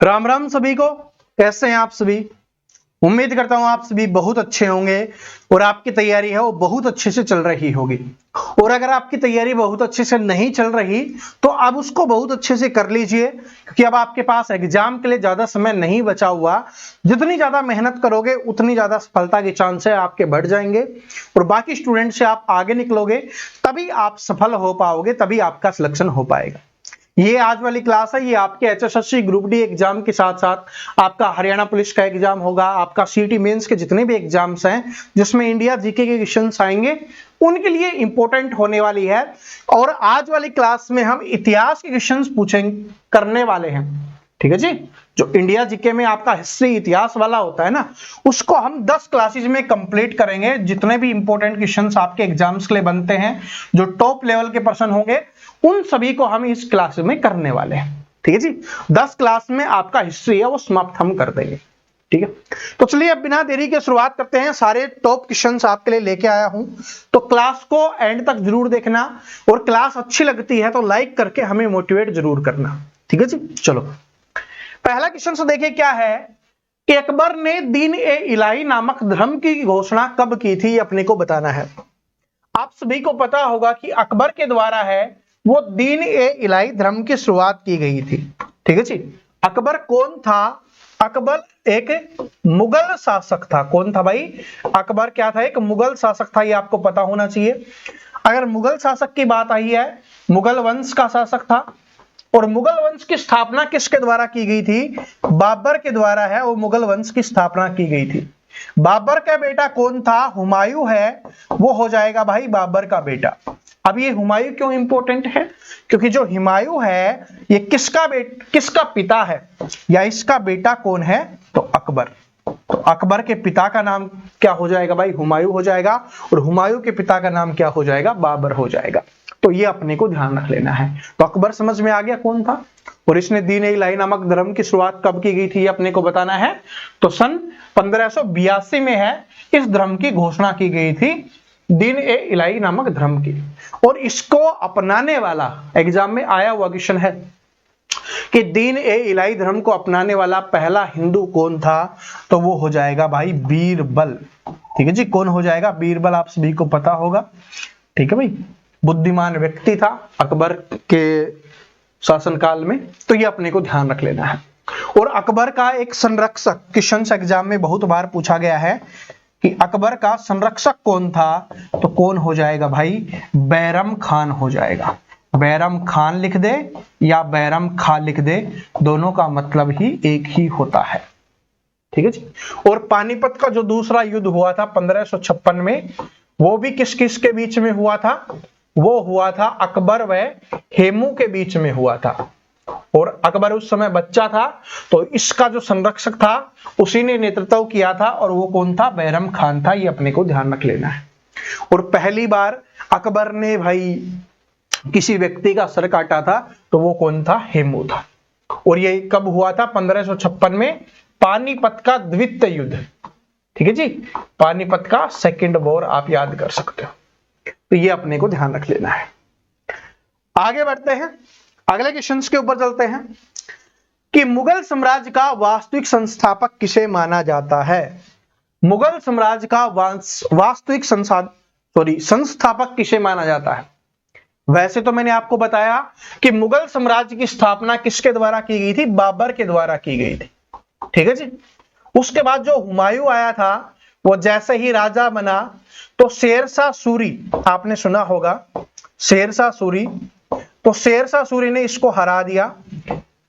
राम राम सभी को। कैसे हैं आप सभी? उम्मीद करता हूं आप सभी बहुत अच्छे होंगे और आपकी तैयारी है वो बहुत अच्छे से चल रही होगी। और अगर आपकी तैयारी बहुत अच्छे से नहीं चल रही तो अब उसको बहुत अच्छे से कर लीजिए, क्योंकि अब आपके पास एग्जाम के लिए ज्यादा समय नहीं बचा हुआ। जितनी ज्यादा मेहनत करोगे उतनी ज्यादा सफलता के चांस है आपके बढ़ जाएंगे और बाकी स्टूडेंट से आप आगे निकलोगे, तभी आप सफल हो पाओगे, तभी आपका सिलेक्शन हो पाएगा। ये आज वाली क्लास है, ये आपके एचएसएससी ग्रुप डी एग्जाम के साथ साथ आपका हरियाणा पुलिस का एग्जाम होगा, आपका सीटी मेंस के जितने भी एग्जाम्स हैं जिसमें इंडिया जीके के क्वेश्चंस आएंगे उनके लिए इंपॉर्टेंट होने वाली है। और आज वाली क्लास में हम इतिहास के क्वेश्चंस पूछेंगे करने वाले हैं, ठीक है जी। जो इंडिया जीके में आपका हिस्ट्री इतिहास वाला होता है ना, उसको हम 10 क्लासेज में कंप्लीट करेंगे। जितने भी इंपॉर्टेंट क्वेश्चंस आपके एग्जाम्स के लिए बनते हैं, जो टॉप लेवल के पर्सन होंगे, उन सभी को हम इस क्लास में करने वाले हैं, ठीक है जी। 10 क्लास में आपका हिस्ट्री है वो समाप्त हम कर देंगे, ठीक है। तो चलिए अब बिना देरी के शुरुआत करते हैं। सारे टॉप क्वेश्चंस आपके लिए लेके आया हूं, तो क्लास को एंड तक जरूर देखना और क्लास अच्छी लगती है तो लाइक करके हमें मोटिवेट जरूर करना, ठीक है जी। चलो पहला क्वेश्चन से देखिए क्या है कि अकबर ने दीन ए इलाही नामक धर्म की घोषणा कब की थी, अपने को बताना है। आप सभी को पता होगा कि अकबर के द्वारा है वो दीन ए इलाही धर्म की शुरुआत की गई थी, ठीक है जी। अकबर कौन था? अकबर एक मुगल शासक था। कौन था भाई? अकबर क्या था? एक मुगल शासक था, ये आपको पता होना चाहिए। अगर मुगल शासक की बात आई है, मुगल वंश का शासक था। और मुगल वंश की स्थापना किसके द्वारा की गई थी? बाबर के द्वारा है वो मुगल वंश की स्थापना की गई थी। बाबर का बेटा कौन था? हुमायूं है, वो हो जाएगा भाई बाबर का बेटा। अब ये हुमायूं क्यों इंपॉर्टेंट है? क्योंकि जो हुमायूं है ये किसका पिता है, या इसका बेटा कौन है? तो अकबर। तो अकबर के पिता का नाम क्या हो जाएगा भाई? हुमायूं हो जाएगा। और हुमायूं के पिता का नाम क्या हो जाएगा? बाबर हो जाएगा। तो ये अपने को ध्यान रख लेना है। तो अकबर समझ में आ गया कौन था, और इसने दीन ए इलाही नामक धर्म की शुरुआत कब की गई थी, ये अपने को बताना है। तो सन 1582 में है इस धर्म की घोषणा की गई थी, दीन ए इलाही नामक धर्म की। और इसको अपनाने वाला एग्जाम में आया हुआ क्वेश्चन है कि दीन ए इलाही धर्म को अपनाने वाला पहला हिंदू कौन था, तो वो हो जाएगा भाई बीरबल, ठीक है जी। कौन हो जाएगा? बीरबल। आप सभी को पता होगा, ठीक है भाई। बुद्धिमान व्यक्ति था अकबर के शासनकाल में, तो ये अपने को ध्यान रख लेना है। और अकबर का एक संरक्षक क्वेश्चन एग्जाम में बहुत बार पूछा गया है कि अकबर का संरक्षक कौन था, तो कौन हो जाएगा भाई? बैरम खान हो जाएगा। बैरम खान लिख दे या बैरम खां लिख दे, दोनों का मतलब ही एक ही होता है, ठीक है जी। और पानीपत का जो दूसरा युद्ध हुआ था 1556 में, वो भी किस किस के बीच में हुआ था? वो हुआ था अकबर व हेमू के बीच में हुआ था। और अकबर उस समय बच्चा था, तो इसका जो संरक्षक था उसी ने नेतृत्व किया था, और वो कौन था? बैरम खान था। ये अपने को ध्यान रख लेना है। और पहली बार अकबर ने भाई किसी व्यक्ति का सर काटा था, तो वो कौन था? हेमू था। और ये कब हुआ था? 1556 में, पानीपत का द्वितीय युद्ध, ठीक है जी। पानीपत का सेकंड वॉर आप याद कर सकते हो। तो ये अपने को ध्यान रख लेना है। आगे बढ़ते हैं, अगले क्वेश्चन के ऊपर चलते हैं कि मुगल साम्राज्य का वास्तविक संस्थापक किसे माना जाता है? मुगल साम्राज्य का वास्तविक संस्थापक किसे माना जाता है? वैसे तो मैंने आपको बताया कि मुगल साम्राज्य की स्थापना किसके द्वारा की गई थी? बाबर के द्वारा की गई थी, ठीक है जी। उसके बाद जो हुमायूं आया था, वो जैसे ही राजा बना तो शेरशाह सूरी, आपने सुना होगा शेरशाह सूरी, तो शेरशाह सूरी ने इसको हरा दिया।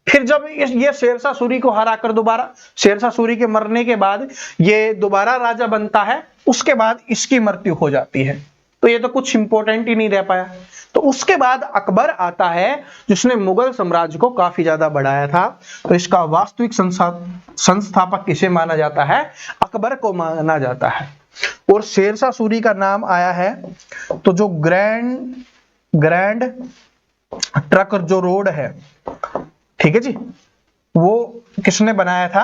फिर जब ये शेरशाह सूरी को हराकर दोबारा, शेरशाह सूरी के मरने के बाद ये दोबारा राजा बनता है, उसके बाद इसकी मृत्यु हो जाती है। तो ये तो कुछ इंपॉर्टेंट ही नहीं रह पाया। तो उसके बाद अकबर आता है जिसने मुगल साम्राज्य को काफी ज्यादा बढ़ाया था। तो इसका वास्तविक संस्थापक किसे माना जाता है? अकबर को माना जाता है। और शेरशाह सूरी का नाम आया है, तो जो ग्रैंड ट्रक जो रोड है, ठीक है जी, वो किसने बनाया था?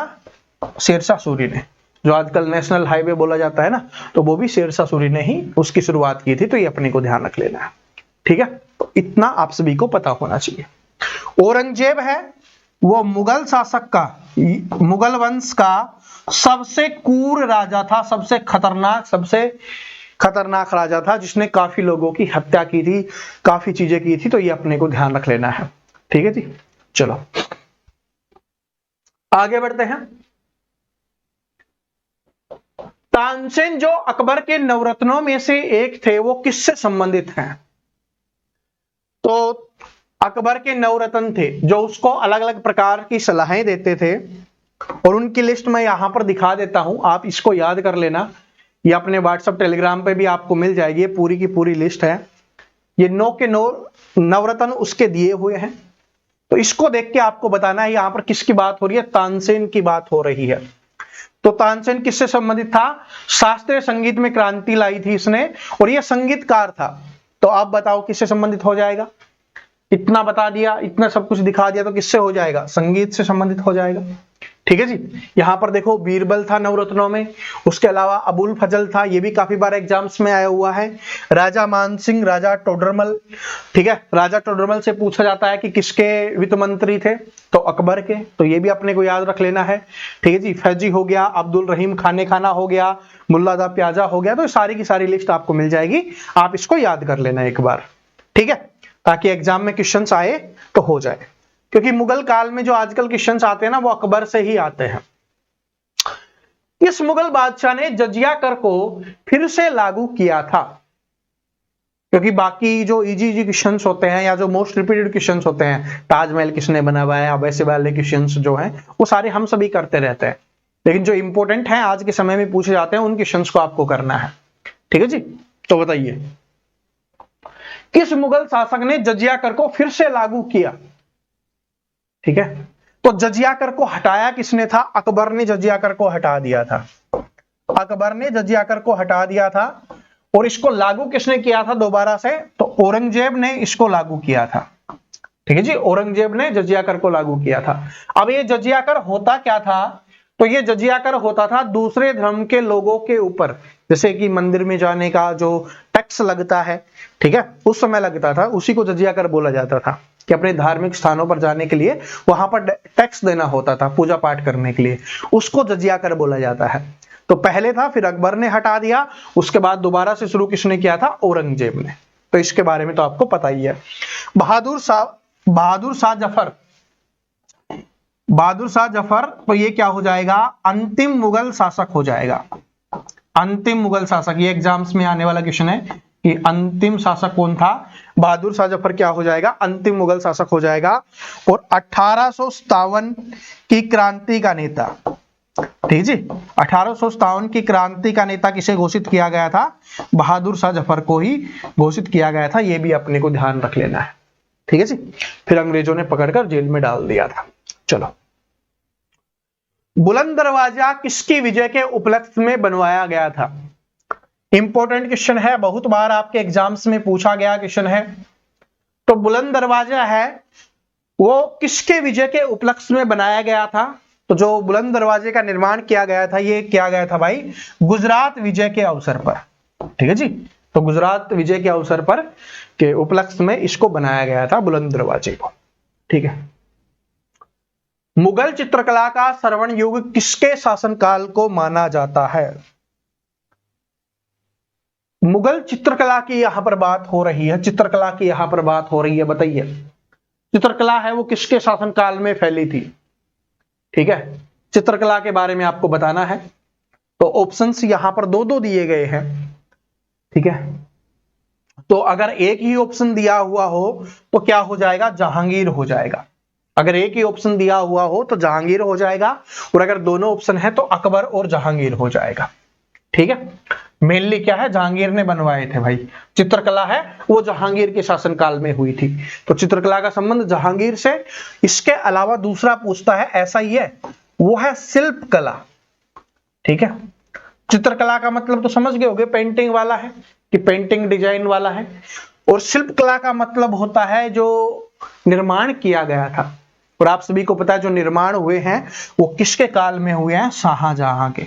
शेरशाह सूरी ने। जो आजकल नेशनल हाईवे बोला जाता है ना, तो वो भी शेरशाह सूरी ने ही उसकी शुरुआत की थी। तो ये अपने को ध्यान रख लेना है, ठीक है। तो इतना आप सभी को पता होना चाहिए। औरंगजेब है, वो मुगल शासक का, मुगल वंश का सबसे क्रूर राजा था, सबसे खतरनाक राजा था, जिसने काफी लोगों की हत्या की थी, काफी चीजें की थी। तो ये अपने को ध्यान रख लेना है। ठीक है जी, चलो आगे बढ़ते हैं। तानसेन जो अकबर के नवरत्नों में से एक थे, वो किससे संबंधित हैं? तो अकबर के नवरत्न थे जो उसको अलग अलग प्रकार की सलाहें देते थे, और उनकी लिस्ट मैं यहां पर दिखा देता हूं, आप इसको याद कर लेना। ये अपने व्हाट्सएप टेलीग्राम पे भी आपको मिल जाएगी, ये पूरी की पूरी लिस्ट है। ये 9 के 9 नवरत्न उसके दिए हुए हैं। तो इसको देख के आपको बताना है यहां पर किसकी बात हो रही है, तानसेन की बात हो रही है। तो तानसेन किससे संबंधित था? शास्त्रीय संगीत में क्रांति लाई थी इसने, और यह संगीतकार था। तो आप बताओ किससे संबंधित हो जाएगा? इतना बता दिया, इतना सब कुछ दिखा दिया, तो किससे हो जाएगा? संगीत से संबंधित हो जाएगा। ठीक है जी। यहां पर देखो बीरबल था नवरत्नों में, उसके अलावा अबुल फजल था, ये भी काफी बार एग्जाम्स में आया हुआ है। राजा मानसिंह, राजा टोडरमल, ठीक है, राजा टोडरमल से पूछा जाता है कि किसके वित्त मंत्री थे, तो अकबर के, तो ये भी अपने को याद रख लेना है। ठीक है जी। फैजी हो गया, अब्दुल रहीम खाने खाना हो गया, मुल्लादा प्याजा हो गया। तो सारी की सारी लिस्ट आपको मिल जाएगी, आप इसको याद कर लेना एक बार। ठीक है, ताकि एग्जाम में क्वेश्चंस आए तो हो जाए, क्योंकि मुगल काल में जो आजकल क्वेश्चंस आते हैं ना, वो अकबर से ही आते हैं। इस मुगल बादशाह ने जजिया कर को फिर से लागू किया था, क्योंकि बाकी जो इजी क्वेश्चंस होते हैं या जो मोस्ट रिपीटेड क्वेश्चंस होते हैं, ताजमहल किसने बनवाया, वैसे वाले क्वेश्चंस जो हैं वो सारे हम सभी करते रहते हैं, लेकिन जो इंपॉर्टेंट हैं आज के समय में पूछे जाते हैं, उन क्वेश्चंस को आपको करना है। ठीक है जी। तो बताइए किस मुगल शासक ने जजिया कर को फिर से लागू किया? ठीक है, तो जजिया कर को हटाया किसने था? अकबर ने जजिया कर को हटा दिया था। अकबर ने जजिया कर को हटा दिया था, और इसको लागू किसने किया था दोबारा से? तो औरंगजेब ने इसको लागू किया था। ठीक है जी, औरंगजेब ने जजिया कर को लागू किया था। अब ये जजिया कर होता क्या था? तो ये जजिया कर होता था दूसरे धर्म के लोगों के ऊपर, जैसे कि मंदिर में जाने का जो टैक्स लगता है, ठीक है, उस समय लगता था, उसी को जजिया कर बोला जाता था, कि अपने धार्मिक स्थानों पर जाने के लिए वहां पर टैक्स देना होता था, पूजा पाठ करने के लिए, उसको जजिया कर बोला जाता है। तो पहले था, फिर अकबर ने हटा दिया, उसके बाद दोबारा से शुरू किसने किया था? औरंगजेब ने। तो इसके बारे में तो आपको पता ही है। बहादुर शाह जफर, तो ये क्या हो जाएगा? अंतिम मुगल शासक हो जाएगा। अंतिम मुगल शासक, ये एग्जाम्स में आने वाला क्वेश्चन है कि अंतिम शासक कौन था? बहादुर शाह जफर क्या हो जाएगा? अंतिम मुगल शासक हो जाएगा। और 1857 की क्रांति का नेता, ठीक जी, 1857 की क्रांति का नेता किसे घोषित किया गया था? बहादुर शाह जफर को ही घोषित किया गया था। ये भी अपने को ध्यान रख लेना है। ठीक है जी। फिर अंग्रेजों ने पकड़कर जेल में डाल दिया था। चलो, बुलंद दरवाजा किसकी विजय के उपलक्ष्य में बनवाया गया था? इंपॉर्टेंट क्वेश्चन है, बहुत बार आपके एग्जाम्स में पूछा गया क्वेश्चन है। तो बुलंद दरवाजा है वो किसके विजय के उपलक्ष्य में बनाया गया था? तो जो बुलंद दरवाजे का निर्माण किया गया था, ये किया गया था भाई गुजरात विजय के अवसर पर। ठीक है जी। तो गुजरात विजय के अवसर पर के उपलक्ष्य में इसको बनाया गया था, बुलंद दरवाजे को। ठीक है। मुगल चित्रकला का स्वर्ण युग किसके शासनकाल को माना जाता है? मुगल चित्रकला की यहां पर बात हो रही है, चित्रकला की यहां पर बात हो रही है। बताइए चित्रकला है वो किसके शासनकाल में फैली थी? ठीक है, चित्रकला के बारे में आपको बताना है। तो ऑप्शंस यहां पर दो दिए गए हैं। ठीक है, तो अगर एक ही ऑप्शन दिया हुआ हो तो क्या हो जाएगा? जहांगीर हो जाएगा। अगर एक ही ऑप्शन दिया हुआ हो तो जहांगीर हो जाएगा, और अगर दोनों ऑप्शन है तो अकबर और जहांगीर हो जाएगा। ठीक है, मेनली क्या है? जहांगीर ने बनवाए थे भाई। चित्रकला है वो जहांगीर के शासनकाल में हुई थी, तो चित्रकला का संबंध जहांगीर से। इसके अलावा दूसरा पूछता है, ऐसा ही है, वो है शिल्प कला। ठीक है, चित्रकला का मतलब तो समझ गए होंगे, पेंटिंग वाला है, कि पेंटिंग डिजाइन वाला है। और शिल्प कला का मतलब होता है जो निर्माण किया गया था। और आप सभी को पता है जो निर्माण हुए हैं वो किसके काल में हुए हैं? शाहजहां के।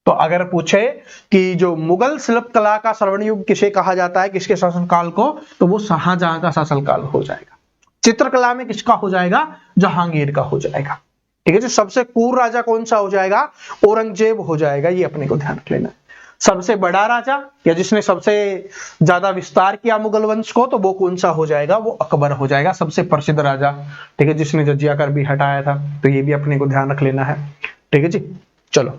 तो अगर पूछे कि जो मुगल शिल्प कला का स्वर्ण युग किसे कहा जाता है, किसके शासनकाल को, तो वो शाहजहां का शासनकाल हो जाएगा। चित्रकला में किसका हो जाएगा? जहांगीर का हो जाएगा। ठीक है जी। सबसे क्रूर राजा कौन सा हो जाएगा? औरंगजेब हो जाएगा। ये अपने को ध्यान रख लेना है। सबसे बड़ा राजा या जिसने सबसे ज्यादा विस्तार किया मुगल वंश को, तो वो कौन सा हो जाएगा? वो अकबर हो जाएगा, सबसे प्रसिद्ध राजा। ठीक है, जिसने जजिया कर भी हटाया था। तो ये भी अपने को ध्यान रख लेना है। ठीक है जी। चलो,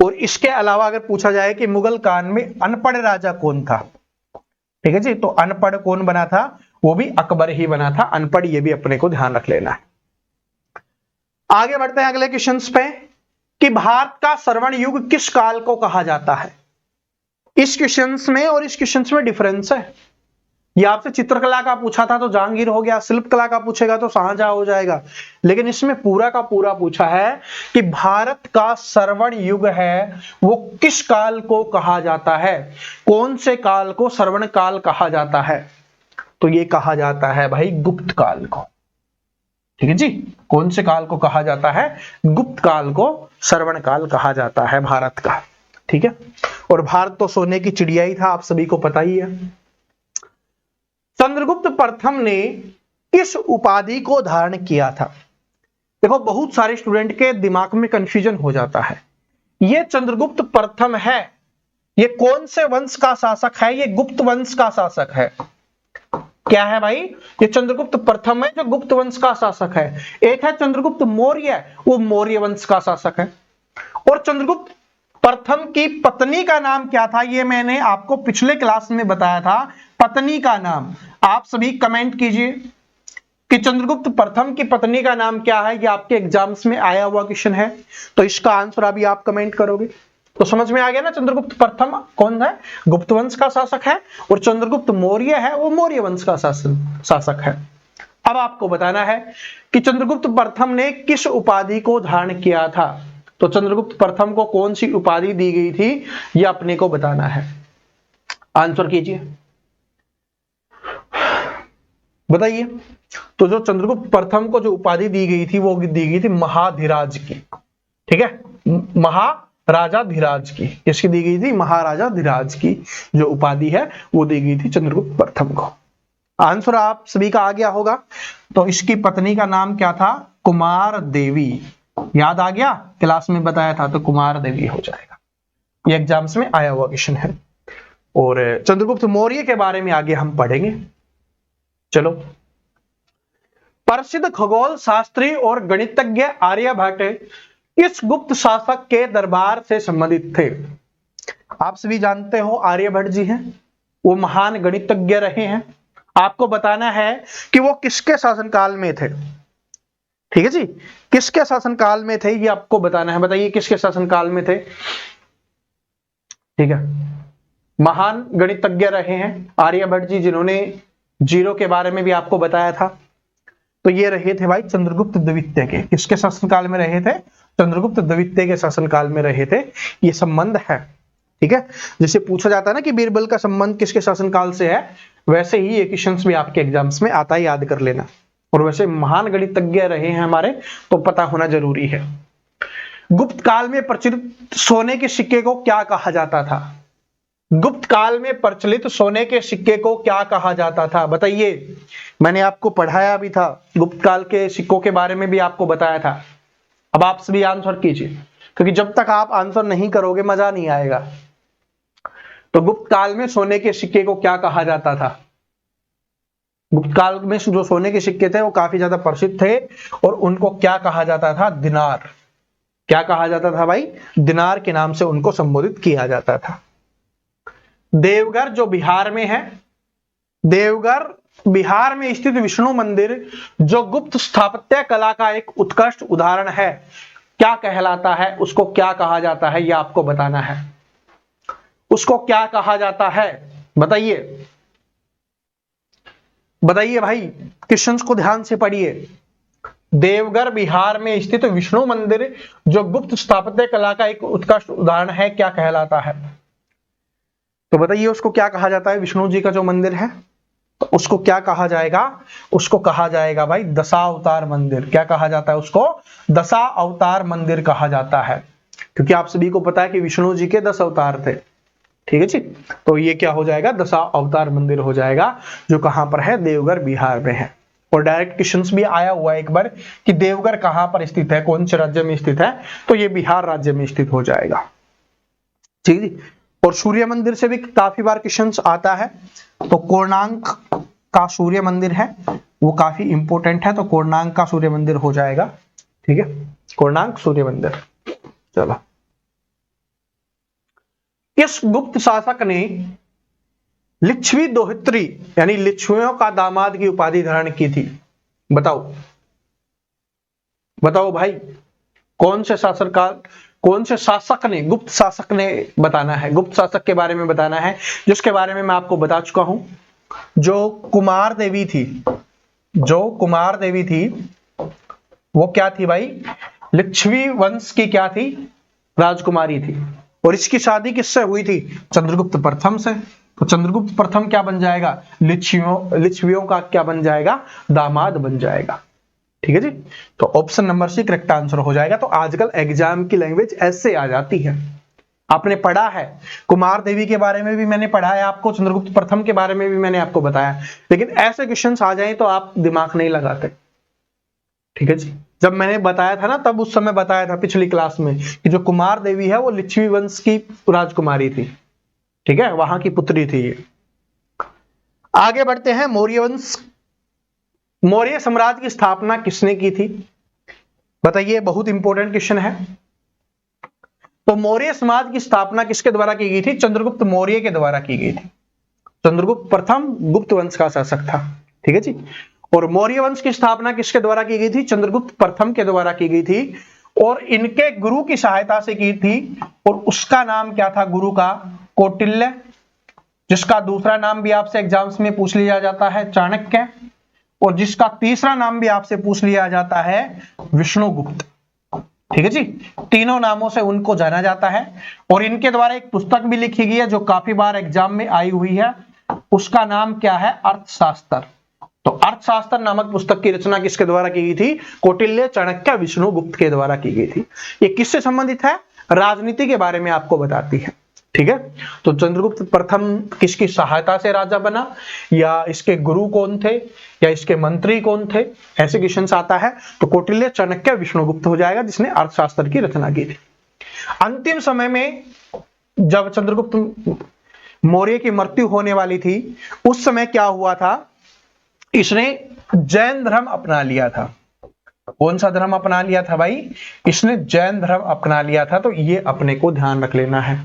और इसके अलावा अगर पूछा जाए कि मुगल काल में अनपढ़ राजा कौन था, ठीक है जी, तो अनपढ़ कौन बना था? वो भी अकबर ही बना था, अनपढ़। ये भी अपने को ध्यान रख लेना है। आगे बढ़ते हैं अगले क्वेश्चन पे कि भारत का स्वर्ण युग किस काल को कहा जाता है? इस क्वेश्चन में और इस क्वेश्चन में डिफरेंस है। ये आपसे चित्रकला का पूछा था तो जहांगीर हो गया, शिल्पकला का पूछेगा तो शाहजहां हो जाएगा, लेकिन इसमें पूरा का पूरा पूछा है कि भारत का स्वर्ण युग है वो किस काल को कहा जाता है, कौन से काल को स्वर्ण काल कहा जाता है? तो ये कहा जाता है भाई गुप्त काल को। ठीक है जी। कौन से काल को कहा जाता है? गुप्त काल को स्वर्ण काल कहा जाता है भारत का। ठीक है। और भारत तो सोने की चिड़िया ही था, आप सभी को पता ही है। चंद्रगुप्त प्रथम ने किस उपाधि को धारण किया था? देखो, बहुत सारे स्टूडेंट के दिमाग में कंफ्यूजन हो जाता है। ये चंद्रगुप्त प्रथम है, ये कौन से वंश का शासक है? ये गुप्त वंश का शासक है। क्या है भाई? ये चंद्रगुप्त प्रथम है जो गुप्त वंश का शासक है। एक है चंद्रगुप्त मौर्य, वो मौर्य वंश का शासक है। और चंद्रगुप्त प्रथम की पत्नी का नाम क्या था? ये मैंने आपको पिछले क्लास में बताया था। पत्नी का नाम आप सभी कमेंट कीजिए कि चंद्रगुप्त प्रथम की पत्नी का नाम क्या है। ये आपके एग्जाम्स में आया हुआ क्वेश्चन है, तो इसका आंसर अभी आप कमेंट करोगे। तो समझ में आ गया ना, चंद्रगुप्त प्रथम कौन है? गुप्त वंश का शासक है। और चंद्रगुप्त मौर्य है, वो मौर्य वंश का शासक है। अब आपको बताना है कि चंद्रगुप्त प्रथम ने किस उपाधि को धारण किया था। तो चंद्रगुप्त प्रथम को कौन सी उपाधि दी गई थी, यह अपने को बताना है। आंसर कीजिए, बताइए। तो जो चंद्रगुप्त प्रथम को जो उपाधि दी गई थी वो दी गई थी महाधिराज की। ठीक है, महाराजा धीराज की। किसकी दी गई थी? महाराजा धीराज की जो उपाधि है वो दी गई थी चंद्रगुप्त प्रथम को। आंसर आप सभी का आ गया होगा। तो इसकी पत्नी का नाम क्या था? कुमार देवी। याद आ गया, क्लास में बताया था, तो कुमार देवी हो जाएगा। ये एग्जाम्स में आया हुआ क्वेश्चन है। और चंद्रगुप्त मौर्य के बारे में आगे हम पढ़ेंगे। चलो, प्रसिद्ध खगोल शास्त्री और गणितज्ञ आर्यभट्ट किस गुप्त शासक के दरबार से संबंधित थे? आप सभी जानते हो आर्यभट्ट जी हैं, वो महान गणितज्ञ रहे हैं। आपको बताना है कि वो किसके शासनकाल में थे। ठीक है जी, किसके शासनकाल में थे ये आपको बताना है। बताइए किसके शासनकाल में थे? ठीक है, महान गणितज्ञ रहे हैं आर्यभट्ट जी, जिन्होंने जीरो के बारे में भी आपको बताया था। तो ये रहे थे भाई चंद्रगुप्त द्वितीय के। किसके शासनकाल में रहे थे? चंद्रगुप्त द्वितीय के शासनकाल में रहे थे। ये संबंध है। ठीक है, जैसे पूछा जाता है ना कि बीरबल का संबंध किसके शासनकाल से है, वैसे ही ये क्वेश्चंस भी आपके एग्जाम्स में आता है, याद कर लेना। और वैसे महान गणितज्ञ रहे हैं हमारे, तो पता होना जरूरी है। गुप्त काल में प्रचलित सोने के सिक्के को क्या कहा जाता था? गुप्त काल में प्रचलित सोने के सिक्के को क्या कहा जाता था? बताइए। मैंने आपको पढ़ाया भी था, गुप्त काल के सिक्कों के बारे में भी आपको बताया था। अब आप सभी आंसर कीजिए, क्योंकि जब तक आप आंसर नहीं करोगे मजा नहीं आएगा। तो गुप्त काल में सोने के सिक्के को क्या कहा जाता था? गुप्त काल में जो सोने के सिक्के थे वो काफी ज्यादा प्रसिद्ध थे, और उनको क्या कहा जाता था? दिनार। क्या कहा जाता था भाई? दिनार के नाम से उनको संबोधित किया जाता था। देवघर जो बिहार में है, देवघर बिहार में स्थित विष्णु मंदिर जो गुप्त स्थापत्य कला का एक उत्कृष्ट उदाहरण है, क्या कहलाता है? उसको क्या कहा जाता है, यह आपको बताना है। उसको क्या कहा जाता है? बताइए, बताइए भाई, क्वेश्चंस को ध्यान से पढ़िए। देवघर बिहार में स्थित विष्णु मंदिर जो गुप्त स्थापत्य कला का एक उत्कृष्ट उदाहरण है, क्या कहलाता है? तो बताइए उसको क्या कहा जाता है? विष्णु जी का जो मंदिर है, तो उसको क्या कहा जाएगा? उसको कहा जाएगा भाई दशावतार मंदिर। क्या कहा जाता है उसको? दशावतार मंदिर कहा जाता है, क्योंकि आप सभी को पता है कि विष्णु जी के 10 अवतार थे। ठीक है जी, तो ये क्या हो जाएगा? दशावतार मंदिर हो जाएगा, जो कहां पर है? देवघर बिहार में है। और डायरेक्ट क्वेश्चंस भी आया हुआ है एक बार कि देवघर कहां पर स्थित है, कौन से राज्य में स्थित है, तो ये बिहार राज्य में स्थित हो जाएगा। ठीक है। और सूर्य मंदिर से भी काफी बार क्वेश्चंस आता है, तो कोणार्क का सूर्य मंदिर है वो काफी इंपॉर्टेंट है, तो कोणार्क का सूर्य मंदिर हो जाएगा। ठीक है, कोणार्क सूर्य मंदिर। चलो, किस गुप्त शासक ने लिच्छवी दोहित्री यानी लिच्छवियों का दामाद की उपाधि धारण की थी? बताओ बताओ भाई, कौन से शासक ने, गुप्त शासक ने बताना है, गुप्त शासक के बारे में बताना है, जिसके बारे में मैं आपको बता चुका हूं। जो कुमार देवी थी वो क्या थी भाई? लिच्छवी वंश की क्या थी? राजकुमारी थी। और इसकी शादी किससे हुई थी? चंद्रगुप्त प्रथम से। तो चंद्रगुप्त प्रथम क्या बन जाएगा? लिच्छवियों का क्या बन जाएगा? दामाद बन जाएगा। ठीक है जी, तो option number C correct answer हो जाएगा। तो आजकल एग्जाम की लैंग्वेज ऐसे आ जाती है। आपने पढ़ा है, कुमार देवी के बारे में भी मैंने पढ़ा है आपको, चंद्रगुप्त प्रथम के बारे में भी मैंने आपको बताया, लेकिन ऐसे क्वेश्चंस आ जाएं तो आप दिमाग नहीं लगाते। ठीक है जी, जब मैंने बताया था ना, तब उस समय बताया था पिछली क्लास में कि जो कुमार देवी है वो लिच्छवी वंश की राजकुमारी थी। ठीक है, वहां की पुत्री थी ये। आगे बढ़ते हैं, मौर्य वंश। मौर्य साम्राज्य की स्थापना किसने की थी? बताइए, बहुत इंपॉर्टेंट क्वेश्चन है। तो मौर्य समाज की स्थापना किसके द्वारा की गई थी? चंद्रगुप्त मौर्य के द्वारा की गई थी। चंद्रगुप्त प्रथम गुप्त वंश का शासक था। ठीक है जी, और मौर्य वंश की स्थापना किसके द्वारा की गई थी? चंद्रगुप्त प्रथम के द्वारा की गई थी, और इनके गुरु की सहायता से की थी। और उसका नाम क्या था गुरु का? कौटिल्य, जिसका दूसरा नाम भी आपसे एग्जाम्स में पूछ लिया जाता है चाणक्य, और जिसका तीसरा नाम भी आपसे पूछ लिया जाता है विष्णुगुप्त। ठीक है जी, तीनों नामों से उनको जाना जाता है। और इनके द्वारा एक पुस्तक भी लिखी गई है जो काफी बार एग्जाम में आई हुई है, उसका नाम क्या है? अर्थशास्त्र। तो अर्थशास्त्र नामक पुस्तक की रचना किसके द्वारा की गई थी? कौटिल्य, चाणक्य, विष्णुगुप्त के द्वारा की गई थी। ये किससे संबंधित है? राजनीति के बारे में आपको बताती है। ठीक है, तो चंद्रगुप्त प्रथम किसकी सहायता से राजा बना, या इसके गुरु कौन थे, या इसके मंत्री कौन थे, ऐसे क्वेश्चन आता है। तो कौटिल्य, चाणक्य, विष्णुगुप्त हो जाएगा, जिसने अर्थशास्त्र की रचना की थी। अंतिम समय में जब चंद्रगुप्त मौर्य की मृत्यु होने वाली थी, उस समय क्या हुआ था? इसने जैन धर्म अपना लिया था। कौन सा धर्म अपना लिया था भाई? इसने जैन धर्म अपना लिया था। तो ये अपने को ध्यान रख लेना है।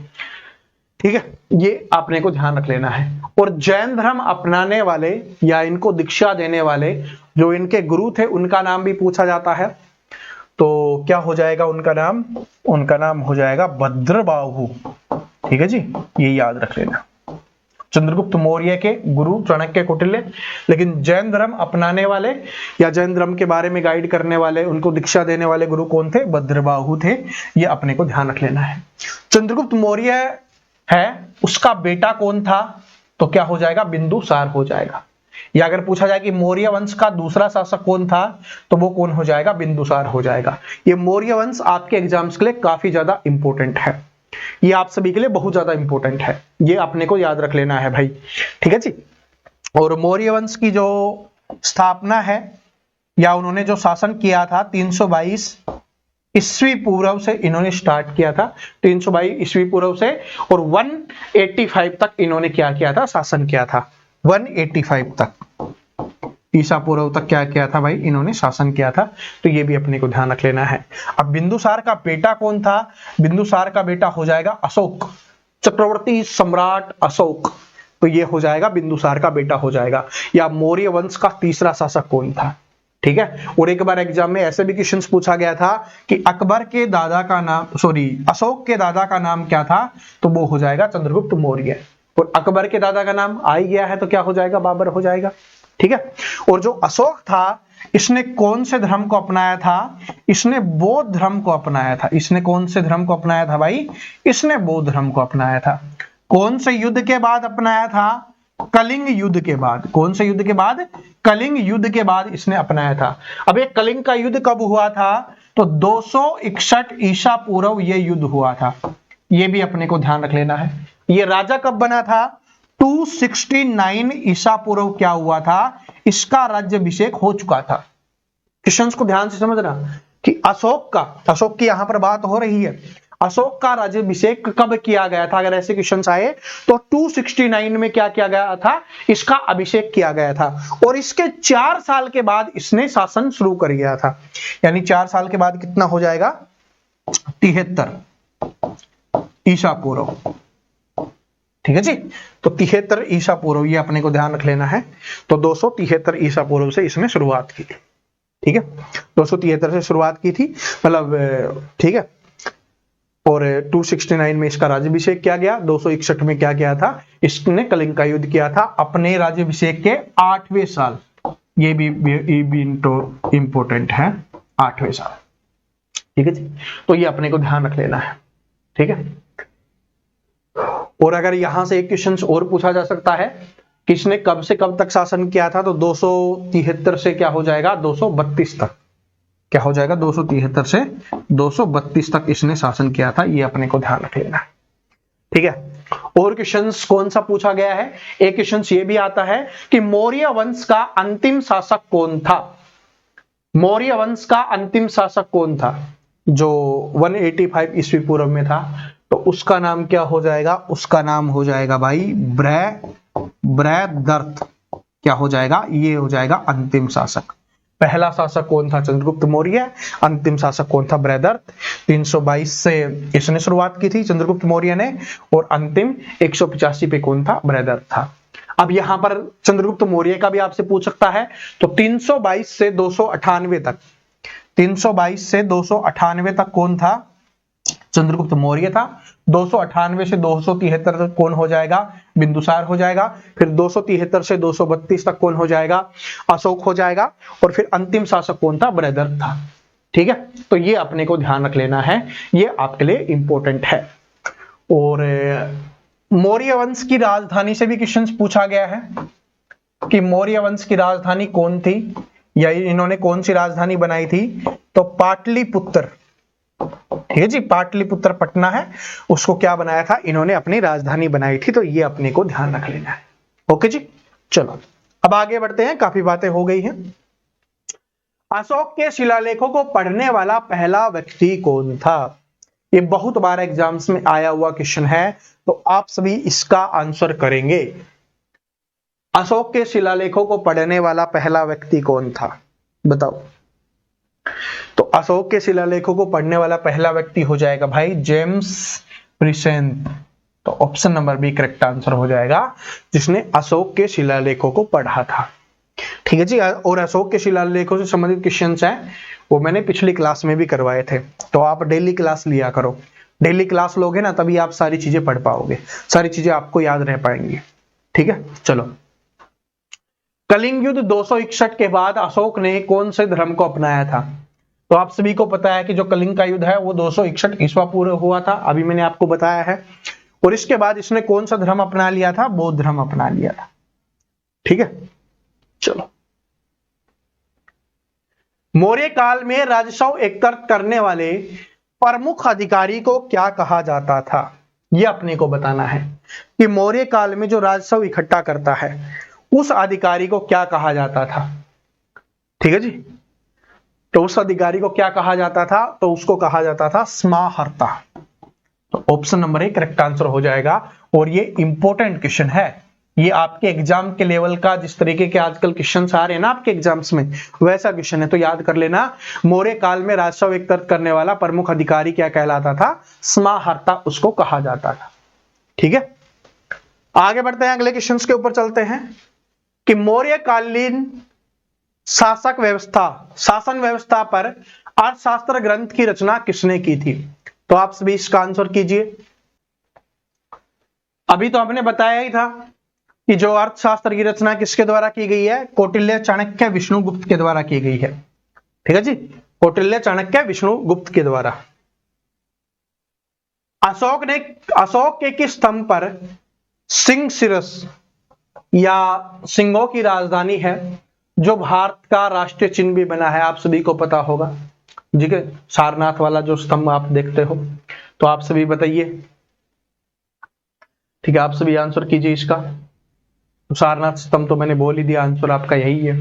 ठीक है, ये आपने को ध्यान रख लेना है। और जैन धर्म अपनाने वाले या इनको दीक्षा देने वाले जो इनके गुरु थे, उनका नाम भी पूछा जाता है। तो क्या हो जाएगा उनका नाम? उनका नाम हो जाएगा भद्रबाहु। ठीक है जी, ये याद रख लेना। चंद्रगुप्त मौर्य के गुरु चाणक्य, कौटिल्य, लेकिन जैन धर्म अपनाने वाले या जैन धर्म के बारे में गाइड करने वाले, उनको दीक्षा देने वाले गुरु कौन थे? भद्रबाहु थे। ये अपने को ध्यान रख लेना है। चंद्रगुप्त मौर्य है, उसका बेटा कौन था? तो क्या हो जाएगा? बिंदुसार हो जाएगा। या अगर पूछा जाए कि मौर्य वंश का दूसरा शासक कौन था, तो वो कौन हो जाएगा? बिंदुसार हो जाएगा। ये मौर्य वंश आपके एग्जाम्स के लिए काफी ज्यादा इंपॉर्टेंट है, ये आप सभी के लिए बहुत ज्यादा इंपॉर्टेंट है, ये अपने को याद रख लेना है भाई। ठीक है जी, और मौर्य वंश की जो स्थापना है या उन्होंने जो शासन किया था 322 ईस्वी पूर्व से इन्होंने स्टार्ट किया था, 322 ईस्वी पूर्व से, और 185 तक इन्होंने क्या किया था? शासन किया था। 185 तक ईसा पूर्व तक क्या किया था भाई? इन्होंने शासन किया था। तो ये भी अपने को ध्यान रख लेना है। अब बिंदुसार का बेटा कौन था? बिंदुसार का बेटा हो जाएगा अशोक, चक्रवर्ती सम्राट अशोक। तो ये हो जाएगा बिंदुसार का बेटा हो जाएगा। या मौर्य वंश का तीसरा शासक कौन था? ठीक है, और एक बार एग्जाम में ऐसे भी क्वेश्चन पूछा गया था कि अकबर के दादा का नाम, अशोक के दादा का नाम क्या था? तो वो हो जाएगा चंद्रगुप्त मौर्य। और अकबर के दादा का नाम आ ही गया है, तो क्या हो जाएगा? बाबर हो जाएगा। ठीक है, और जो अशोक था, इसने कौन से धर्म को अपनाया था? इसने बौद्ध धर्म को अपनाया था। इसने कौन से धर्म को अपनाया था भाई? इसने बौद्ध धर्म को अपनाया था। कौन से युद्ध के बाद अपनाया था? कलिंग युद्ध के बाद। कौन से युद्ध के बाद? कलिंग युद्ध के बाद इसने अपनाया था। अब ये कलिंग का युद्ध कब हुआ था? तो 261 ईसा पूर्व ये युद्ध हुआ था। ये भी अपने को ध्यान रख लेना है। ये राजा कब बना था? 269 ईसा पूर्व क्या हुआ था, इसका राज्याभिषेक हो चुका था। क्वेश्चन को ध्यान से समझना कि अशोक की यहां पर बात हो रही है, अशोक का राज्याभिषेक कब किया गया था। अगर ऐसे क्वेश्चन आए तो 269 में क्या किया गया था, इसका अभिषेक किया गया था और इसके 4 साल के बाद इसने शासन शुरू कर दिया था। यानी 4 साल के बाद कितना हो जाएगा, 73 ईसा पूर्व। ठीक है जी, तो 73 ईसा पूर्व, ये अपने को ध्यान रख लेना है। तो 273 ईसा पूर्व से इसने शुरुआत की थी। ठीक है, 273 से शुरुआत की थी, मतलब ठीक है। और 269 में इसका राज्याभिषेक किया गया। 261 में क्या किया था, इसने कलिंग का युद्ध किया था अपने राज्याभिषेक के 8वें साल। ये भी इंपॉर्टेंट है, 8वें साल। ठीक है जी, तो ये अपने को ध्यान रख लेना है। ठीक है, और अगर यहां से एक क्वेश्चन और पूछा जा सकता है, किसने कब से कब तक शासन किया था, तो 273 से क्या हो जाएगा, 232 तक। क्या हो जाएगा, 273 से 232 तक इसने शासन किया था। ये अपने को ध्यान रख लेना है। ठीक है, और क्वेश्चंस कौन सा पूछा गया है, एक क्वेश्चन ये भी आता है कि मौर्य वंश का अंतिम शासक कौन था। मौर्य वंश का अंतिम शासक कौन था, जो 185 ईस्वी पूर्व में था, तो उसका नाम क्या हो जाएगा, उसका नाम हो जाएगा भाई बृहद्रथ। क्या हो जाएगा, ये हो जाएगा अंतिम शासक। पहला शासक कौन था, चंद्रगुप्त मौर्य। अंतिम शासक कौन था, बृहद्रथ। 322 से इसने शुरुआत की थी चंद्रगुप्त मौर्य ने, और अंतिम 185 पे कौन था, बृहद्रथ था। अब यहां पर चंद्रगुप्त मौर्य का भी आपसे पूछ सकता है, तो 322 से 298 तक, 322 से 298 तक कौन था, चंद्रगुप्त मौर्य था। 298 से 273 तक कौन हो जाएगा, बिंदुसार हो जाएगा। फिर 273 से 232 तक कौन हो जाएगा, अशोक हो जाएगा। और फिर अंतिम शासक कौन था, बृहद्रथ था। ठीक है, तो ये अपने को ध्यान रख लेना है, ये आपके लिए इंपॉर्टेंट है। और मौर्य वंश की राजधानी से भी क्वेश्चन पूछा गया है कि मौर्य वंश की राजधानी कौन थी, या इन्होंने कौन सी राजधानी बनाई थी, तो पाटलिपुत्र। ठीक है जी, पाटलिपुत्र पटना है, उसको क्या बनाया था, इन्होंने अपनी राजधानी बनाई थी। तो ये अपने को ध्यान रख लेना है। ओके जी, चलो अब आगे बढ़ते हैं, काफी बातें हो गई हैं। अशोक के शिलालेखों को पढ़ने वाला पहला व्यक्ति कौन था, ये बहुत बार एग्जाम्स में आया हुआ क्वेश्चन है, तो आप सभी इसका आंसर करेंगे। अशोक के शिलालेखों को पढ़ने वाला पहला व्यक्ति कौन था, बताओ। तो अशोक के शिलालेखों को पढ़ने वाला पहला व्यक्ति हो जाएगा भाई जेम्स प्रिसेंट। तो option number B correct answer हो जाएगा, जिसने अशोक के शिलालेखों को पढ़ा था। ठीक है जी, और अशोक के शिलालेखों से संबंधित क्वेश्चंस हैं, वो मैंने पिछली क्लास में भी करवाए थे। तो आप डेली क्लास लिया करो, डेली क्लास लोगे ना तभी आप सारी चीजें पढ़ पाओगे, सारी चीजें आपको याद रह पाएंगी। ठीक है, चलो। कलिंग युद्ध 261 के बाद अशोक ने कौन से धर्म को अपनाया था, तो आप सभी को पता है कि जो कलिंग का युद्ध है वो 261 ईस्वा पूर्व हुआ था, अभी मैंने आपको बताया है। और इसके बाद इसने कौन सा धर्म अपना लिया था, बौद्ध धर्म अपना लिया था। ठीक है, चलो। मौर्य काल में राजस्व एकत्रित करने वाले प्रमुख अधिकारी को क्या कहा जाता था, यह अपने को बताना है कि मौर्य काल में जो राजस्व इकट्ठा करता है उस अधिकारी को क्या कहा जाता था। ठीक है जी, तो उस अधिकारी को क्या कहा जाता था, तो उसको कहा जाता था समाहर्ता। तो option number A correct answer हो जाएगा। और ये इंपॉर्टेंट क्वेश्चन है, ये आपके एग्जाम के लेवल का, जिस तरीके के आजकल क्वेश्चन आ रहे हैं ना आपके एग्जाम्स में, वैसा क्वेश्चन है। तो याद कर लेना, मौर्य काल में राजस्व एकत्रित करने वाला प्रमुख अधिकारी क्या कहलाता था, समाहर्ता उसको कहा जाता था। ठीक है, आगे बढ़ते हैं, अगले क्वेश्चन के ऊपर चलते हैं कि मौर्यकालीन शासन व्यवस्था पर अर्थशास्त्र ग्रंथ की रचना किसने की थी, तो आप सभी इसका आंसर कीजिए। अभी तो आपने बताया ही था कि जो अर्थशास्त्र की रचना किसके द्वारा की गई है, कौटिल्य, चाणक्य, विष्णुगुप्त के द्वारा की गई है। ठीक है जी, कौटिल्य, चाणक्य, विष्णुगुप्त के द्वारा। अशोक के किस स्तंभ पर सिंह शिरस या सिंहों की राजधानी है, जो भारत का राष्ट्रीय चिन्ह भी बना है, आप सभी को पता होगा। ठीक है, सारनाथ वाला जो स्तंभ आप देखते हो, तो आप सभी बताइए। ठीक है, आप सभी आंसर कीजिए इसका। तो सारनाथ स्तंभ तो मैंने बोल ही दिया, आंसर आपका यही है।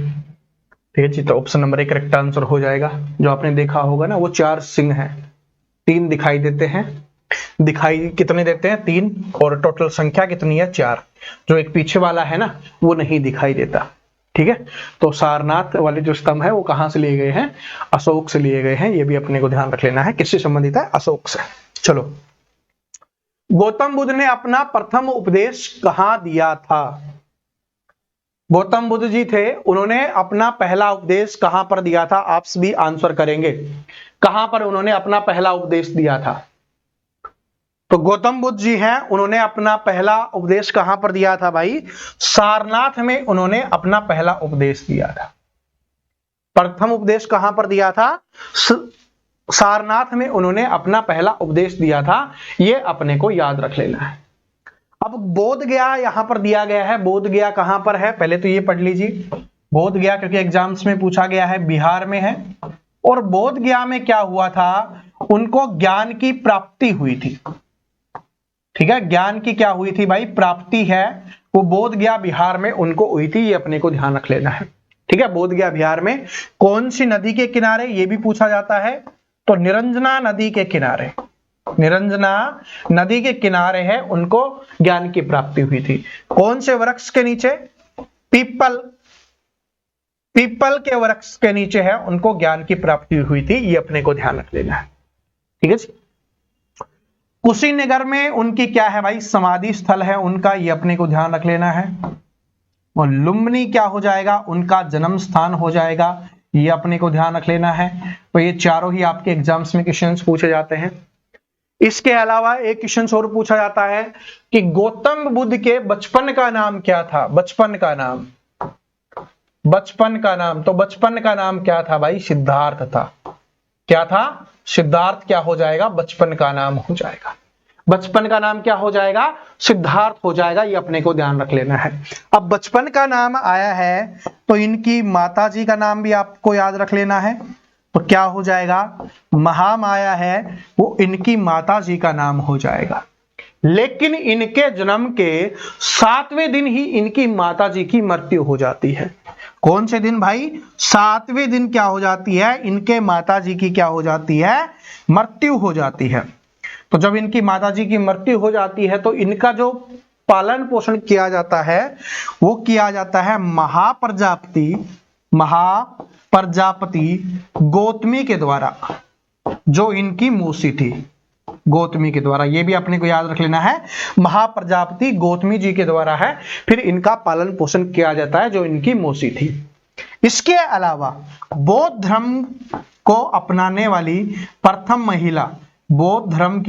ठीक है जी, तो ऑप्शन नंबर 1 करेक्ट आंसर हो जाएगा। जो आपने देखा होगा ना, वो 4 सिंह हैं, 3 दिखाई देते हैं, दिखाई कितने देते हैं 3, और टोटल संख्या कितनी है 4। जो एक पीछे वाला है ना, वो नहीं दिखाई देता। ठीक है, तो सारनाथ वाले जो स्तंभ है वो कहां से लिए गए हैं, अशोक से लिए गए हैं। ये भी अपने को ध्यान रख लेना है, किससे संबंधित है, अशोक से। चलो, गौतम बुद्ध ने अपना प्रथम उपदेश कहां दिया था। गौतम बुद्ध जी थे, उन्होंने अपना पहला उपदेश कहां पर दिया था, आप सभी आंसर करेंगे। कहां पर उन्होंने अपना पहला उपदेश दिया था। तो गौतम बुद्ध जी हैं, उन्होंने अपना पहला उपदेश कहां पर दिया था भाई, सारनाथ में उन्होंने अपना पहला उपदेश दिया था। प्रथम उपदेश कहां पर दिया था, सारनाथ में उन्होंने अपना पहला उपदेश दिया था। यह अपने को याद रख लेना है। अब बोध गया यहां पर दिया गया है, बोध गया कहां पर है, पहले तो ये पढ़ लीजिए। बोध गया क्योंकि एग्जाम्स में पूछा गया है, बिहार में है। और बोध गया में क्या हुआ था, उनको ज्ञान की प्राप्ति हुई थी। ठीक है, ज्ञान की क्या हुई थी भाई, प्राप्ति है, वो बोध गया बिहार में उनको हुई थी। ये अपने को ध्यान रख लेना है। ठीक है, बोध गया बिहार में कौन सी नदी के किनारे, ये भी पूछा जाता है। तो निरंजना नदी के किनारे, निरंजना नदी के किनारे है, उनको ज्ञान की प्राप्ति हुई थी। कौन से वृक्ष के नीचे, पीपल, पीपल के वृक्ष के नीचे है, उनको ज्ञान की प्राप्ति हुई थी। ये अपने को ध्यान रख लेना है। ठीक है जी। कुशीनगर में उनकी क्या है भाई, समाधि स्थल है उनका, ये अपने को ध्यान रख लेना है। और लुम्बिनी क्या हो जाएगा, उनका जन्म स्थान हो जाएगा। ये अपने को ध्यान रख लेना है। तो ये चारों ही आपके एग्जाम्स में क्वेश्चंस पूछे जाते हैं। इसके अलावा एक क्वेश्चन और पूछा जाता है कि गौतम बुद्ध के बचपन का नाम क्या था, बचपन का नाम, बचपन का नाम। तो बचपन का नाम क्या था भाई, सिद्धार्थ था। क्या था, सिद्धार्थ क्या हो जाएगा, बचपन का नाम हो जाएगा। बचपन का नाम क्या हो जाएगा, सिद्धार्थ हो जाएगा। ये अपने को ध्यान रख लेना है। अब बचपन का नाम आया है, तो इनकी माता जी का नाम भी आपको याद रख लेना है। तो क्या हो जाएगा, महामाया है, वो इनकी माता जी का नाम हो जाएगा। लेकिन इनके जन्म के 7वें दिन ही इनकी माता जी की मृत्यु हो जाती है। कौन से दिन भाई, 7वें दिन क्या हो जाती है, इनके माता जी की क्या हो जाती है, मृत्यु हो जाती है। तो जब इनकी माता जी की मृत्यु हो जाती है, तो इनका जो पालन पोषण किया जाता है, वो किया जाता है महाप्रजापति, महाप्रजापति गौतमी के द्वारा, जो इनकी मौसी थी, गौतमी के द्वारा। ये भी अपने को याद रख लेना है, महाप्रजापति गौतमी जी के द्वारा है। फिर इनका पालन पोषण किया जाता है, जो इनकी मौसी थी। इसके अलावा बौद्ध धर्म को अपनाने वाली प्रथम महिला, बौद्ध धर्म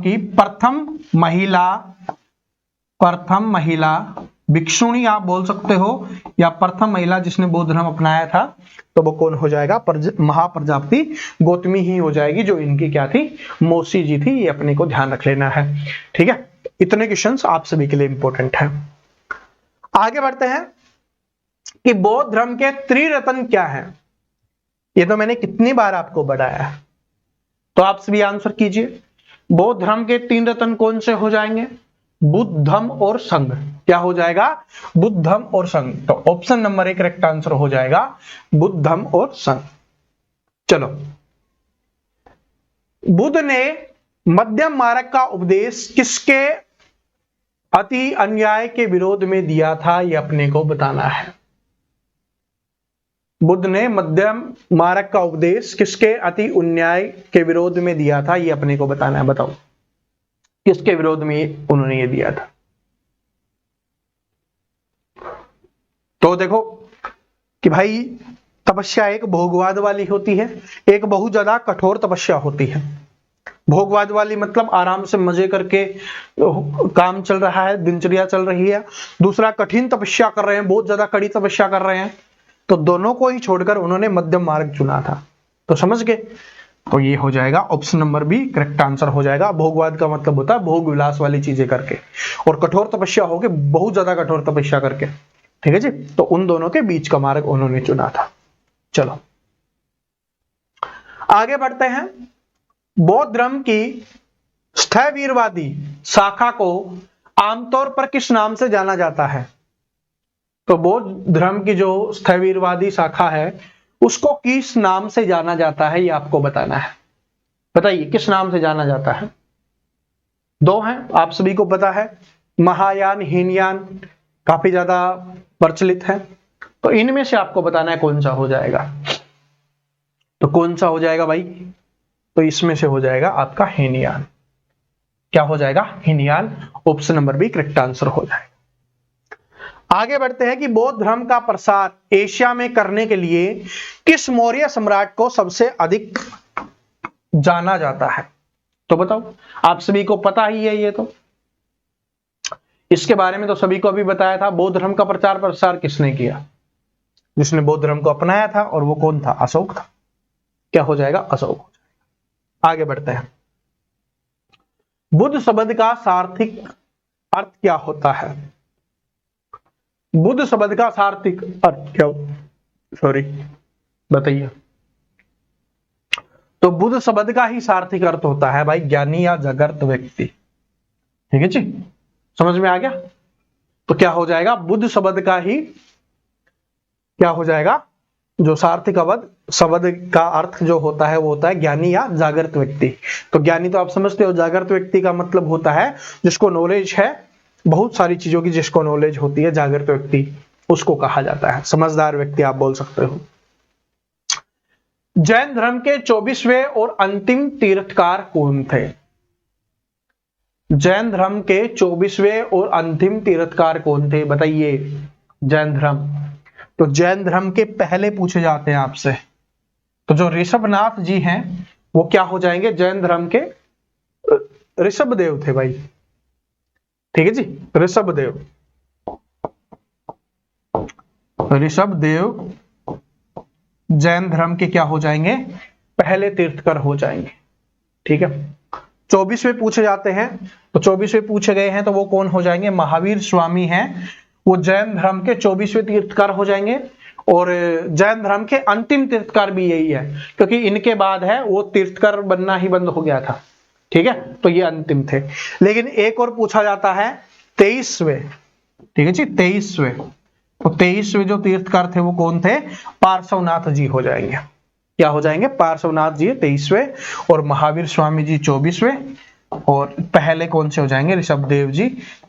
की प्रथम महिला भिक्षुणी आप बोल सकते हो, या प्रथम महिला जिसने बौद्ध धर्म अपनाया था, तो वो कौन हो जाएगा, महाप्रजापति गौतमी ही हो जाएगी, जो इनकी क्या थी, मौसी जी थी। ये अपने को ध्यान रख लेना है। ठीक है, इतने क्वेश्चंस आप सभी के लिए इंपॉर्टेंट है। आगे बढ़ते हैं कि बौद्ध धर्म के त्रिरत्न क्या है। ये तो मैंने कितनी बार आपको बताया है, तो आप सभी आंसर कीजिए। बौद्ध धर्म के 3 रत्न कौन से हो जाएंगे, बुद्ध धम्म और संघ। क्या हो जाएगा, बुद्ध धम्म और संघ। तो ऑप्शन नंबर 1 करेक्ट आंसर हो जाएगा, बुद्ध धम्म और संघ। चलो, बुद्ध ने मध्यम मार्ग का उपदेश किसके अति अन्याय के विरोध में दिया था, यह अपने को बताना है। बुद्ध ने मध्यम मार्ग का उपदेश किसके अति अन्याय के विरोध में दिया था, यह अपने को बताना है। बताओ किसके विरोध में उन्होंने ये दिया था। तो देखो कि भाई तपस्या एक भोगवाद वाली होती है, एक बहुत ज्यादा कठोर तपस्या होती है। भोगवाद वाली मतलब आराम से मजे करके काम चल रहा है, दिनचर्या चल रही है। दूसरा कठिन तपस्या कर रहे हैं, बहुत ज्यादा कड़ी तपस्या कर रहे हैं। तो दोनों को ही छोड़कर उन्होंने मध्यम मार्ग चुना था। तो समझ गए, तो ये हो जाएगा option number B correct answer हो जाएगा। भोगवाद का मतलब होता है भोग विलास वाली चीजें करके, और कठोर तपस्या होके बहुत ज्यादा कठोर तपस्या करके। ठीक है जी, तो उन दोनों के बीच का मार्ग उन्होंने चुना था। चलो आगे बढ़ते हैं। बौद्ध धर्म की स्थैर्यवादी शाखा को आमतौर पर किस नाम से जाना जाता है? तो बौद्ध धर्म की जो स्थविरवादी शाखा है उसको किस नाम से जाना जाता है, ये आपको बताना है। बताइए किस नाम से जाना जाता है? दो हैं, आप सभी को पता है, महायान, हीनयान, काफी ज्यादा प्रचलित है। तो इनमें से आपको बताना है कौन सा हो जाएगा। तो कौन सा हो जाएगा भाई? तो इसमें से हो जाएगा आपका हीनयान। क्या हो जाएगा? हीनयान। Option number B correct answer हो जाएगा। आगे बढ़ते हैं कि बौद्ध धर्म का प्रसार एशिया में करने के लिए किस मौर्य सम्राट को सबसे अधिक जाना जाता है? तो बताओ, आप सभी को पता ही है ये तो, इसके बारे में तो सभी को अभी बताया था। बौद्ध धर्म का प्रचार प्रसार किसने किया? जिसने बौद्ध धर्म को अपनाया था, और वो कौन था? अशोक था। क्या हो जाएगा? अशोक हो जाएगा। आगे बढ़ते हैं। बुद्ध शब्द का सार्थिक अर्थ क्या होता है? बुद्ध शब्द का सार्थिक अर्थ क्या? सॉरी, बताइए। तो बुद्ध शब्द का ही सार्थिक अर्थ होता है भाई ज्ञानी या जागृत व्यक्ति। ठीक है जी, समझ में आ गया? तो क्या हो जाएगा? बुद्ध शब्द का ही क्या हो जाएगा? जो सार्थिक शब्द का अर्थ जो होता है वो होता है ज्ञानी या जागृत व्यक्ति। तो ज्ञानी तो आप समझते हो, जागृत व्यक्ति का मतलब होता है जिसको नॉलेज है, बहुत सारी चीजों की जिसको नॉलेज होती है, जागृत व्यक्ति उसको कहा जाता है, समझदार व्यक्ति आप बोल सकते हो। जैन धर्म के 24वें और अंतिम तीर्थकार कौन थे? जैन धर्म के 24वें और अंतिम तीर्थकार कौन थे? बताइए। जैन धर्म, तो जैन धर्म के पहले पूछे जाते हैं आपसे, तो जो ऋषभनाथ जी हैं वो क्या हो जाएंगे? जैन धर्म के ऋषभदेव थे भाई। ठीक है जी, ऋषभदेव। ऋषभदेव जैन धर्म के क्या हो जाएंगे? पहले तीर्थकर हो जाएंगे। ठीक है, 24वें पूछे जाते हैं, तो 24वें पूछे गए हैं तो वो कौन हो जाएंगे? महावीर स्वामी हैं, वो जैन धर्म के 24वें तीर्थकार हो जाएंगे। और जैन धर्म के अंतिम तीर्थकार भी यही है, क्योंकि इनके बाद है वो तीर्थकार बनना ही बंद हो गया था। ठीक है, तो ये अंतिम थे। लेकिन एक और पूछा जाता है 23वें। ठीक है जी, 23वें। तो 23वें जो तीर्थकार थे वो कौन थे? पार्श्वनाथ जी हो जाएंगे। क्या हो जाएंगे? पार्श्वनाथ जी 23वें, और महावीर स्वामी जी 24वें, और पहले कौन से हो जाएंगे? ऋषभदेव जी।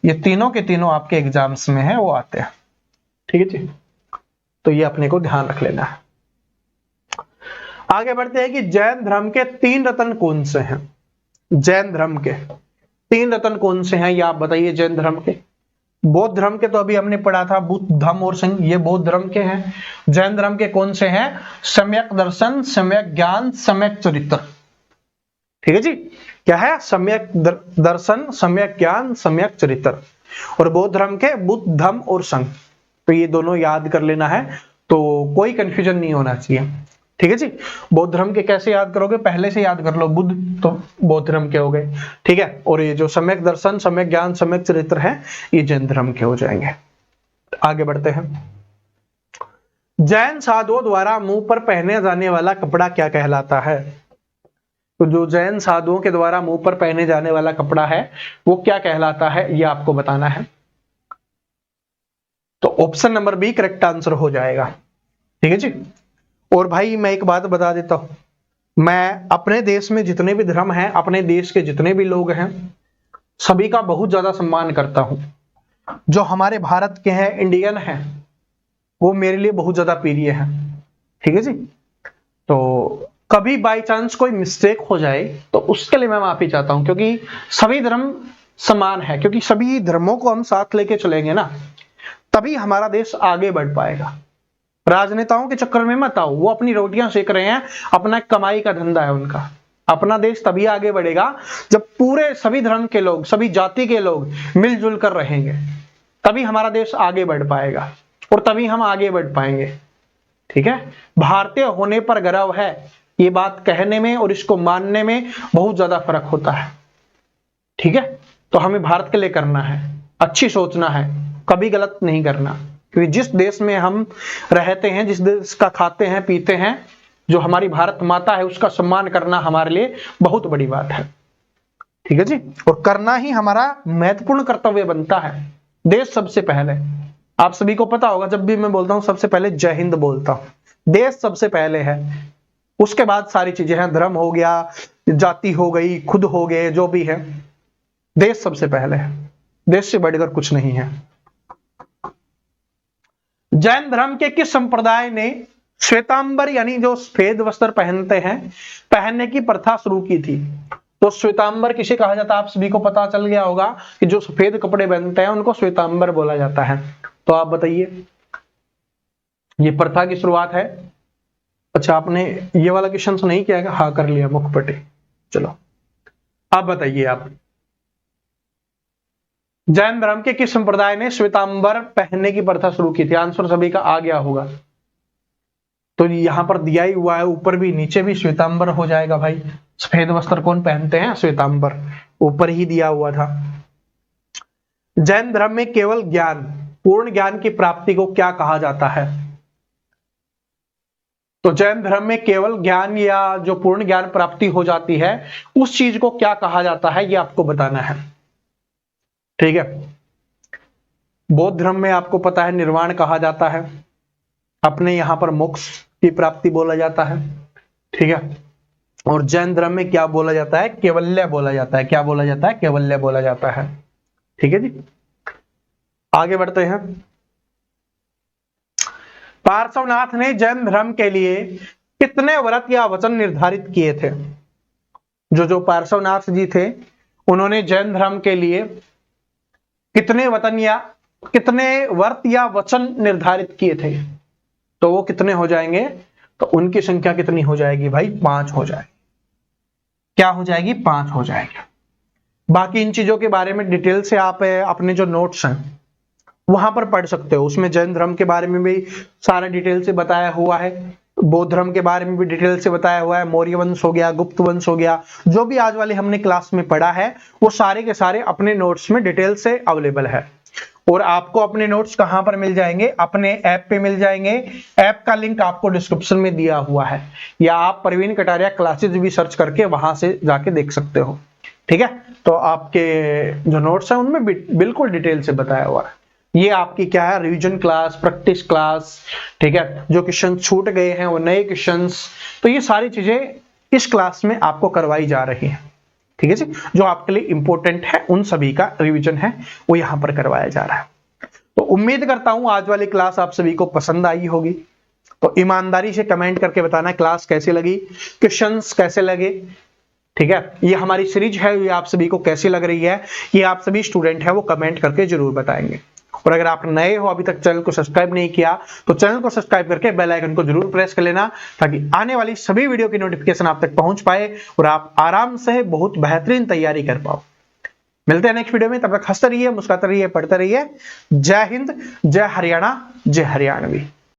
ये तीनों के तीनों आपके एग्जाम्स में है, वो आते हैं। ठीक है जी, तो ये अपने को ध्यान रख लेना है। आगे बढ़ते हैं कि जैन धर्म के 3 रत्न कौन से हैं? जैन धर्म के 3 रत्न कौन से हैं, ये आप बताइए। जैन धर्म के, बौद्ध धर्म के तो अभी हमने पढ़ा था, बुद्ध, धम्म और संघ, ये बौद्ध धर्म के हैं। जैन धर्म के कौन से हैं? सम्यक दर्शन, सम्यक ज्ञान, सम्यक चरित्र। ठीक है जी, क्या है? सम्यक दर्शन, सम्यक ज्ञान, सम्यक चरित्र। और बौद्ध धर्म के बुद्ध, धम्म और संघ। तो ये दोनों याद कर लेना है, तो कोई कंफ्यूजन नहीं होना चाहिए। ठीक है जी, बौद्ध धर्म के कैसे याद करोगे? पहले से याद कर लो, बुद्ध तो बौद्ध धर्म के हो गए। ठीक है, और ये जो सम्यक दर्शन, सम्यक ज्ञान, सम्यक चरित्र है, ये जैन धर्म के हो जाएंगे। आगे बढ़ते हैं। जैन साधुओं द्वारा मुंह पर पहने जाने वाला कपड़ा क्या कहलाता है? तो जो जैन साधुओं के द्वारा मुंह पर पहने जाने वाला कपड़ा है वो क्या कहलाता है, ये आपको बताना है। तो option number B correct answer हो जाएगा। ठीक है जी। और भाई मैं एक बात बता देता हूं, मैं अपने देश में जितने भी धर्म हैं, अपने देश के जितने भी लोग हैं, सभी का बहुत ज्यादा सम्मान करता हूं। जो हमारे भारत के हैं, इंडियन हैं, वो मेरे लिए बहुत ज्यादा प्रिय है। ठीक है जी। तो कभी बाई चांस कोई मिस्टेक हो जाए तो उसके लिए मैं माफी चाहता हूं, क्योंकि सभी धर्म समान है, क्योंकि सभी धर्मों को हम साथ लेके चलेंगे ना, तभी हमारा देश आगे बढ़ पाएगा। राजनेताओं के चक्कर में मत आओ, वो अपनी रोटियां सेक रहे हैं, अपना कमाई का धंधा है उनका। अपना देश तभी आगे बढ़ेगा जब पूरे सभी धर्म के लोग, सभी जाति के लोग मिलजुल कर रहेंगे, तभी हमारा देश आगे बढ़ पाएगा और तभी हम आगे बढ़ पाएंगे। ठीक है, भारतीय होने पर गर्व है, ये बात कहने में और इसको मानने में बहुत ज्यादा फर्क होता है। ठीक है, तो हमें भारत के लिए करना है, अच्छी सोचना है, कभी गलत नहीं करना, क्योंकि जिस देश में हम रहते हैं, जिस देश का खाते हैं पीते हैं, जो हमारी भारत माता है, उसका सम्मान करना हमारे लिए बहुत बड़ी बात है। ठीक ठीक है जी, और करना ही हमारा महत्वपूर्ण कर्तव्य बनता है। देश सबसे पहले, आप सभी को पता होगा जब भी मैं बोलता हूं सबसे पहले जय हिंद बोलता हूं। देश सबसे पहले है, उसके बाद सारी चीजें हैं, धर्म हो गया, जाति हो गई, खुद हो गए, जो भी है, देश सबसे पहले है, देश से बढ़कर कुछ नहीं है। जैन धर्म के किस संप्रदाय ने श्वेतांबर यानी जो सफेद वस्त्र पहनते हैं, पहनने की प्रथा शुरू की थी? तो श्वेतांबर किसे कहा जाता है? आप सभी को पता चल गया होगा कि जो सफेद कपड़े पहनते हैं उनको श्वेतांबर बोला जाता है। तो आप बताइए, ये प्रथा की शुरुआत है। अच्छा, आपने ये वाला क्वेश्चन तो नहीं किया है? हाँ कर लिया, मुखपटे। चलो आप बताइए, आप जैन धर्म के किस संप्रदाय ने श्वेतांबर पहनने की प्रथा शुरू की थी? आंसर सभी का आ गया होगा। तो यहां पर दिया ही हुआ है, ऊपर भी नीचे भी श्वेतांबर हो जाएगा भाई। सफेद वस्त्र कौन पहनते हैं? श्वेतांबर, ऊपर ही दिया हुआ था। जैन धर्म में केवल ज्ञान, पूर्ण ज्ञान की प्राप्ति को क्या कहा जाता है? तो जैन धर्म में केवल ज्ञान या जो पूर्ण ज्ञान प्राप्ति हो जाती है उस चीज को क्या कहा जाता है, ये आपको बताना है। ठीक है, बौद्ध धर्म में आपको पता है निर्वाण कहा जाता है, अपने यहां पर मोक्ष की प्राप्ति बोला जाता है। ठीक है, और जैन धर्म में क्या बोला जाता है? कैवल्य बोला जाता है। क्या बोला जाता है? कैवल्य बोला जाता है। ठीक है जी, आगे बढ़ते हैं। पार्श्वनाथ ने जैन धर्म के लिए कितने व्रत या वचन निर्धारित किए थे? जो पार्श्वनाथ जी थे उन्होंने जैन धर्म के लिए कितने व्रत या वचन निर्धारित किए थे? तो वो कितने हो जाएंगे? तो उनकी संख्या कितनी हो जाएगी भाई? 5 हो जाएगी। क्या हो जाएगी? 5 हो जाएगी। बाकी इन चीजों के बारे में डिटेल से आप अपने जो नोट्स हैं वहां पर पढ़ सकते हो। उसमें जैन धर्म के बारे में भी सारा डिटेल से बताया हुआ है, बौद्ध धर्म के बारे में भी डिटेल से बताया हुआ है, मौर्य वंश हो गया, गुप्त वंश हो गया, जो भी आज वाले हमने क्लास में पढ़ा है वो सारे के सारे अपने नोट्स में डिटेल से अवेलेबल है। और आपको अपने नोट्स कहां पर मिल जाएंगे? अपने ऐप पे मिल जाएंगे। ऐप का लिंक आपको डिस्क्रिप्शन में दिया हुआ है, या आप प्रवीण कटारिया क्लासेस भी सर्च करके वहां से जाके देख सकते हो। ठीक है, तो आपके जो नोट्स हैं उनमें बिल्कुल डिटेल से बताया हुआ है। ये आपकी क्या है? Revision class, practice class. ठीक है, जो क्वेश्चन छूट गए हैं वो नए क्वेश्चंस, तो ये सारी चीजें इस क्लास में आपको करवाई जा रही है। ठीक है जी, जो आपके लिए इंपॉर्टेंट है उन सभी का रिवीजन है वो यहां पर करवाया जा रहा है। तो उम्मीद करता हूं आज वाली क्लास आप सभी को पसंद आई होगी। तो ईमानदारी से कमेंट करके बताना क्लास कैसी लगी, क्वेश्चंस कैसे लगे। ठीक है, ये हमारी सीरीज है, ये आप सभी को कैसी लग रही है, ये आप सभी स्टूडेंट है वो कमेंट करके जरूर बताएंगे। और अगर आप नए हो, अभी तक चैनल को सब्सक्राइब नहीं किया, तो चैनल को सब्सक्राइब करके बेल आइकन को जरूर प्रेस कर लेना, ताकि आने वाली सभी वीडियो की नोटिफिकेशन आप तक पहुंच पाए और आप आराम से बहुत बेहतरीन तैयारी कर पाओ। मिलते हैं नेक्स्ट वीडियो में, तब तक हंसते रहिए, मुस्कुराते रहिए, पढ़ते रहिए। जय हिंद, जय हरियाणा, जय हरियाणवी।